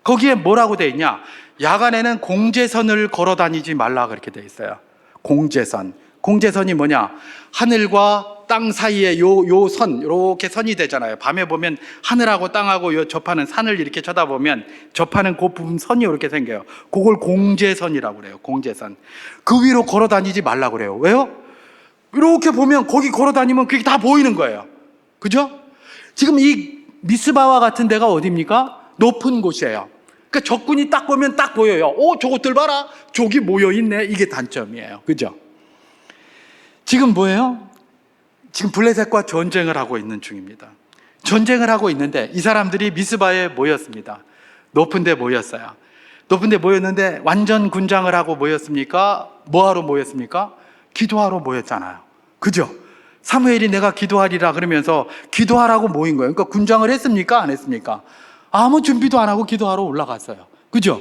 거기에 뭐라고 돼 있냐? 야간에는 공제선을 걸어 다니지 말라 그렇게 돼 있어요. 공제선. 공제선이 뭐냐? 하늘과 땅 사이에 요 선, 요렇게 선이 되잖아요. 밤에 보면 하늘하고 땅하고 요 접하는 산을 이렇게 쳐다보면 접하는 그 부분 선이 이렇게 생겨요. 그걸 공제선이라고 그래요. 공제선. 그 위로 걸어 다니지 말라고 그래요. 왜요? 이렇게 보면 거기 걸어 다니면 그게 다 보이는 거예요. 그죠? 지금 이 미스바와 같은 데가 어디입니까? 높은 곳이에요. 그러니까 적군이 딱 보면 딱 보여요. 저것들 봐라. 저기 모여있네. 이게 단점이에요. 그죠? 지금 뭐예요? 지금 블레셋과 전쟁을 하고 있는 중입니다. 전쟁을 하고 있는데 이 사람들이 미스바에 모였습니다. 높은 데 모였어요. 높은 데 모였는데 완전 군장을 하고 모였습니까? 뭐하러 모였습니까? 기도하러 모였잖아요. 그죠? 사무엘이 내가 기도하리라 그러면서 기도하라고 모인 거예요. 그러니까 군장을 했습니까? 안 했습니까? 아무 준비도 안 하고 기도하러 올라갔어요. 그죠?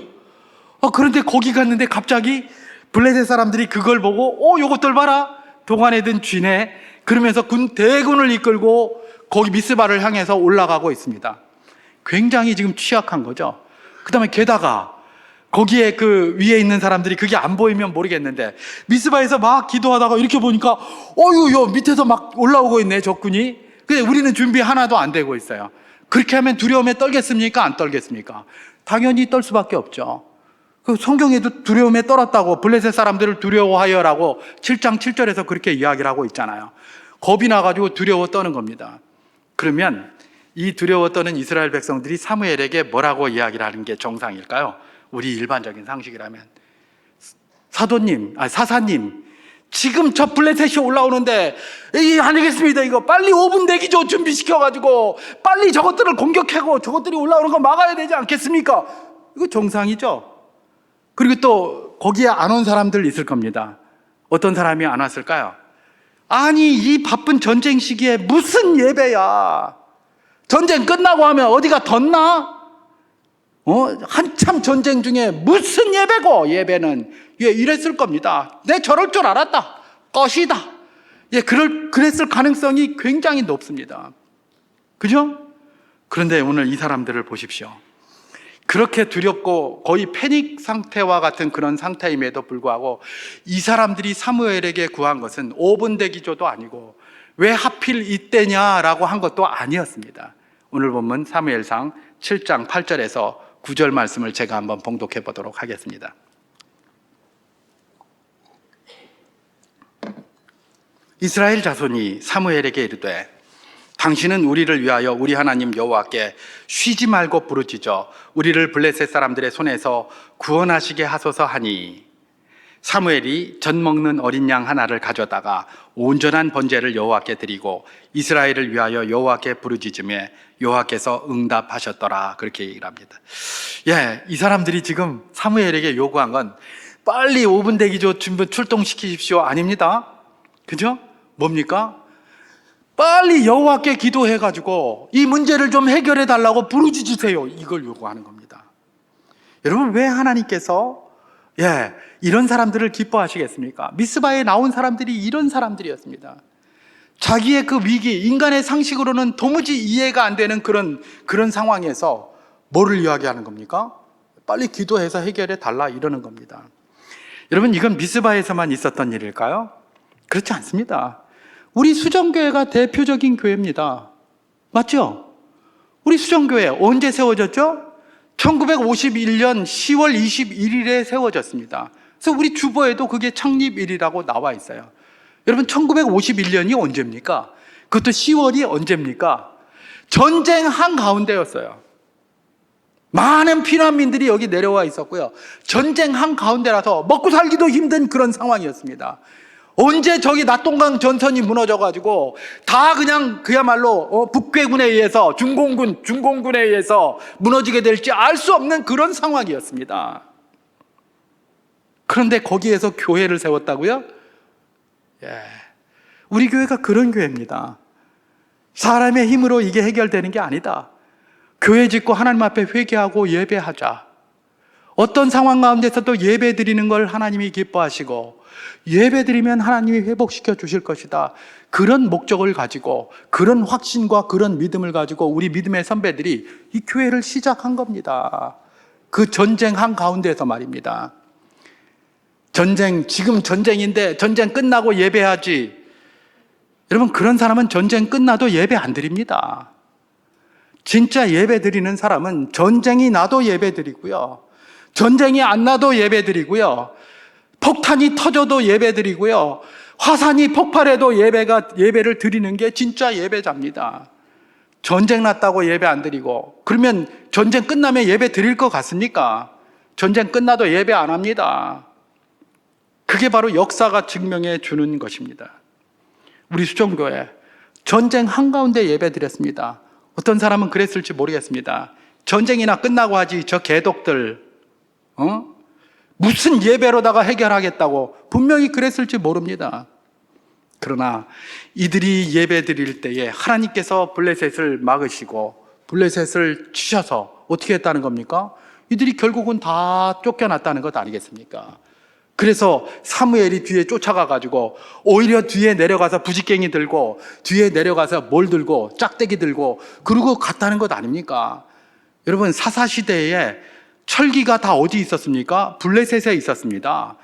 그런데 거기 갔는데 갑자기 블레셋 사람들이 그걸 보고 요것들 봐라. 동안에 든 쥐네. 그러면서 대군을 이끌고 거기 미스바를 향해서 올라가고 있습니다. 굉장히 지금 취약한 거죠. 그 다음에 게다가 거기에 그 위에 있는 사람들이 그게 안 보이면 모르겠는데 미스바에서 막 기도하다가 이렇게 보니까 밑에서 막 올라오고 있네 적군이. 근데 우리는 준비 하나도 안 되고 있어요. 그렇게 하면 두려움에 떨겠습니까? 안 떨겠습니까? 당연히 떨 수밖에 없죠. 그 성경에도 두려움에 떨었다고 블레셋 사람들을 두려워하여라고 7장 7절에서 그렇게 이야기를 하고 있잖아요. 겁이 나가지고 두려워 떠는 겁니다. 그러면 이 두려워 떠는 이스라엘 백성들이 사무엘에게 뭐라고 이야기를 하는 게 정상일까요? 우리 일반적인 상식이라면 사사님 지금 저 블레셋이 올라오는데 안 되겠습니다. 이거 빨리 5분 대기조 준비시켜가지고 빨리 저것들을 공격하고 저것들이 올라오는 거 막아야 되지 않겠습니까? 이거 정상이죠. 그리고 또 거기에 안 온 사람들 있을 겁니다. 어떤 사람이 안 왔을까요? 아니, 이 바쁜 전쟁 시기에 무슨 예배야? 전쟁 끝나고 하면 어디가 덧나? 한참 전쟁 중에 무슨 예배고, 예배는. 예, 이랬을 겁니다. 내 저럴 줄 알았다. 것이다. 예, 그랬을 가능성이 굉장히 높습니다. 그죠? 그런데 오늘 이 사람들을 보십시오. 그렇게 두렵고 거의 패닉 상태와 같은 그런 상태임에도 불구하고 이 사람들이 사무엘에게 구한 것은 5분 대기조도 아니고 왜 하필 이때냐라고 한 것도 아니었습니다. 오늘 본문 사무엘상 7장 8절에서 9절 말씀을 제가 한번 봉독해 보도록 하겠습니다. 이스라엘 자손이 사무엘에게 이르되 당신은 우리를 위하여 우리 하나님 여호와께 쉬지 말고 부르짖어 우리를 블레셋 사람들의 손에서 구원하시게 하소서 하니, 사무엘이 젖 먹는 어린 양 하나를 가져다가 온전한 번제를 여호와께 드리고 이스라엘을 위하여 여호와께 부르짖으며 여호와께서 응답하셨더라. 그렇게 얘기를 합니다. 예, 이 사람들이 지금 사무엘에게 요구한 건 빨리 5분 대기조 출동시키십시오 아닙니다. 그죠? 뭡니까? 빨리 여호와께 기도해가지고 이 문제를 좀 해결해 달라고 부르짖으세요. 이걸 요구하는 겁니다. 여러분, 왜 하나님께서 이런 사람들을 기뻐하시겠습니까? 미스바에 나온 사람들이 이런 사람들이었습니다. 자기의 그 위기, 인간의 상식으로는 도무지 이해가 안 되는 그런 상황에서 뭐를 이야기하는 겁니까? 빨리 기도해서 해결해 달라 이러는 겁니다. 여러분, 이건 미스바에서만 있었던 일일까요? 그렇지 않습니다. 우리 수정교회가 대표적인 교회입니다. 맞죠? 우리 수정교회 언제 세워졌죠? 1951년 10월 21일에 세워졌습니다. 그래서 우리 주보에도 그게 창립일이라고 나와 있어요. 여러분, 1951년이 언제입니까? 그것도 10월이 언제입니까? 전쟁 한가운데였어요. 많은 피난민들이 여기 내려와 있었고요. 전쟁 한가운데라서 먹고 살기도 힘든 그런 상황이었습니다. 언제 저기 낙동강 전선이 무너져가지고 다 그냥 그야말로 북괴군에 의해서 중공군에 의해서 무너지게 될지 알 수 없는 그런 상황이었습니다. 그런데 거기에서 교회를 세웠다고요? 우리 교회가 그런 교회입니다. 사람의 힘으로 이게 해결되는 게 아니다. 교회 짓고 하나님 앞에 회개하고 예배하자. 어떤 상황 가운데서도 예배 드리는 걸 하나님이 기뻐하시고 예배 드리면 하나님이 회복시켜 주실 것이다. 그런 목적을 가지고, 그런 확신과 그런 믿음을 가지고 우리 믿음의 선배들이 이 교회를 시작한 겁니다. 그 전쟁 한가운데에서 말입니다. 지금 전쟁인데 전쟁 끝나고 예배하지. 여러분, 그런 사람은 전쟁 끝나도 예배 안 드립니다. 진짜 예배 드리는 사람은 전쟁이 나도 예배 드리고요, 전쟁이 안 나도 예배 드리고요, 폭탄이 터져도 예배 드리고요, 화산이 폭발해도 예배를 드리는 게 진짜 예배자입니다. 전쟁 났다고 예배 안 드리고, 그러면 전쟁 끝나면 예배 드릴 것 같습니까? 전쟁 끝나도 예배 안 합니다. 그게 바로 역사가 증명해 주는 것입니다. 우리 수정교회 전쟁 한가운데 예배 드렸습니다. 어떤 사람은 그랬을지 모르겠습니다. 전쟁이나 끝나고 하지, 저 개독들 무슨 예배로다가 해결하겠다고 분명히 그랬을지 모릅니다. 그러나 이들이 예배 드릴 때에 하나님께서 블레셋을 막으시고 블레셋을 치셔서 어떻게 했다는 겁니까? 이들이 결국은 다 쫓겨났다는 것 아니겠습니까? 그래서 사무엘이 뒤에 쫓아가가지고 오히려 뒤에 내려가서 부지깽이 들고, 뒤에 내려가서 뭘 들고, 짝대기 들고 그러고 갔다는 것 아닙니까? 여러분, 사사시대에 철기가 다 어디 있었습니까? 블레셋에 있었습니다.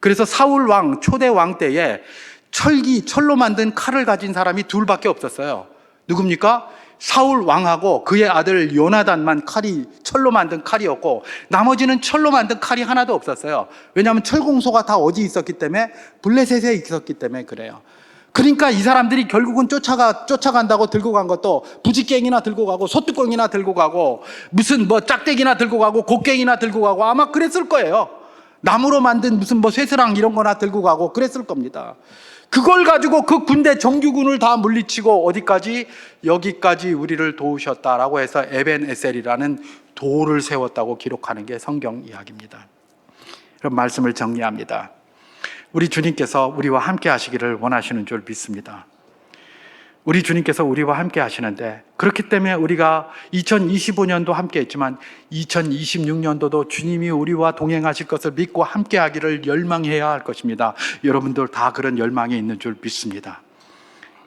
그래서 사울 왕, 초대 왕 때에 철로 만든 칼을 가진 사람이 둘밖에 없었어요. 누굽니까? 사울 왕하고 그의 아들 요나단만 철로 만든 칼이었고, 나머지는 철로 만든 칼이 하나도 없었어요. 왜냐하면 철공소가 다 어디 있었기 때문에, 블레셋에 있었기 때문에 그래요. 그러니까 이 사람들이 결국은 쫓아간다고 들고 간 것도 부지깽이나 들고 가고, 소뚜껑이나 들고 가고, 무슨 짝대기나 들고 가고, 곡괭이나 들고 가고, 아마 그랬을 거예요. 나무로 만든 무슨 쇠스랑 이런 거나 들고 가고 그랬을 겁니다. 그걸 가지고 그 군대 정규군을 다 물리치고 어디까지? 여기까지 우리를 도우셨다라고 해서 에벤 에셀이라는 돌을 세웠다고 기록하는 게 성경 이야기입니다. 그런 말씀을 정리합니다. 우리 주님께서 우리와 함께 하시기를 원하시는 줄 믿습니다. 우리 주님께서 우리와 함께 하시는데, 그렇기 때문에 우리가 2025년도 함께 했지만 2026년도도 주님이 우리와 동행하실 것을 믿고 함께 하기를 열망해야 할 것입니다. 여러분들 다 그런 열망이 있는 줄 믿습니다.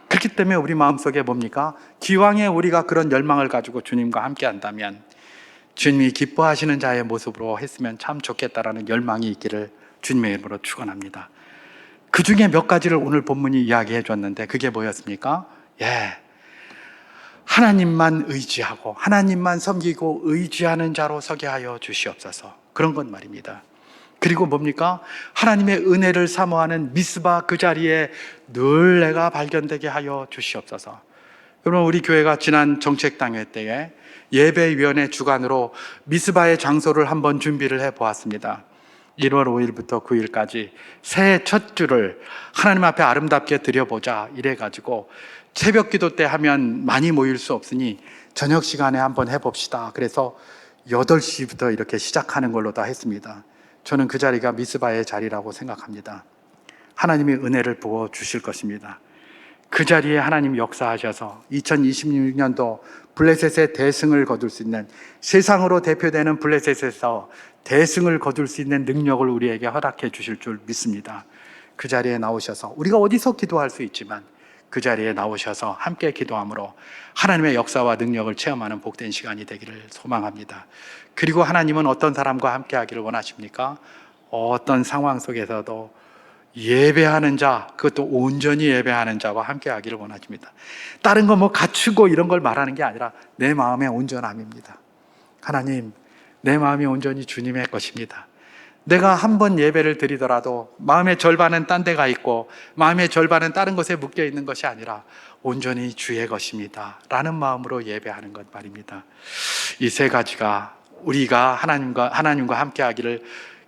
그렇기 때문에 우리 마음속에 뭡니까? 기왕에 우리가 그런 열망을 가지고 주님과 함께 한다면 주님이 기뻐하시는 자의 모습으로 했으면 참 좋겠다라는 열망이 있기를 주님의 이름으로 축원합니다. 그 중에 몇 가지를 오늘 본문이 이야기해 줬는데 그게 뭐였습니까? 하나님만 의지하고 하나님만 섬기고 의지하는 자로 서게 하여 주시옵소서. 그런 것 말입니다. 그리고 뭡니까? 하나님의 은혜를 사모하는 미스바 그 자리에 늘 내가 발견되게 하여 주시옵소서. 여러분, 우리 교회가 지난 정책당회 때에 예배위원회 주관으로 미스바의 장소를 한번 준비를 해보았습니다. 1월 5일부터 9일까지 새해 첫 주를 하나님 앞에 아름답게 드려보자 이래가지고 새벽 기도 때 하면 많이 모일 수 없으니 저녁 시간에 한번 해봅시다. 그래서 8시부터 이렇게 시작하는 걸로 다 했습니다. 저는 그 자리가 미스바의 자리라고 생각합니다. 하나님이 은혜를 부어 주실 것입니다. 그 자리에 하나님 역사하셔서 2026년도 블레셋의 대승을 거둘 수 있는, 세상으로 대표되는 블레셋에서 대승을 거둘 수 있는 능력을 우리에게 허락해 주실 줄 믿습니다. 그 자리에 나오셔서 우리가 어디서 기도할 수 있지만 그 자리에 나오셔서 함께 기도함으로 하나님의 역사와 능력을 체험하는 복된 시간이 되기를 소망합니다. 그리고 하나님은 어떤 사람과 함께 하기를 원하십니까? 어떤 상황 속에서도 예배하는 자, 그것도 온전히 예배하는 자와 함께 하기를 원하십니다. 다른 거 뭐 갖추고 이런 걸 말하는 게 아니라 내 마음의 온전함입니다. 하나님, 내 마음이 온전히 주님의 것입니다. 내가 한 번 예배를 드리더라도 마음의 절반은 딴 데가 있고 마음의 절반은 다른 것에 묶여 있는 것이 아니라 온전히 주의 것입니다 라는 마음으로 예배하는 것 말입니다. 이 세 가지가 우리가 하나님과 함께 하기를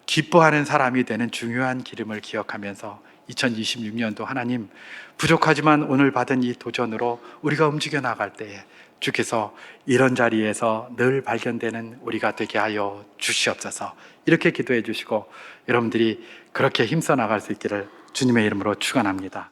기뻐하는 사람이 되는 중요한 기름을 기억하면서 2026년도 하나님, 부족하지만 오늘 받은 이 도전으로 우리가 움직여 나갈 때에 주께서 이런 자리에서 늘 발견되는 우리가 되게 하여 주시옵소서. 이렇게 기도해 주시고 여러분들이 그렇게 힘써 나갈 수 있기를 주님의 이름으로 축원합니다.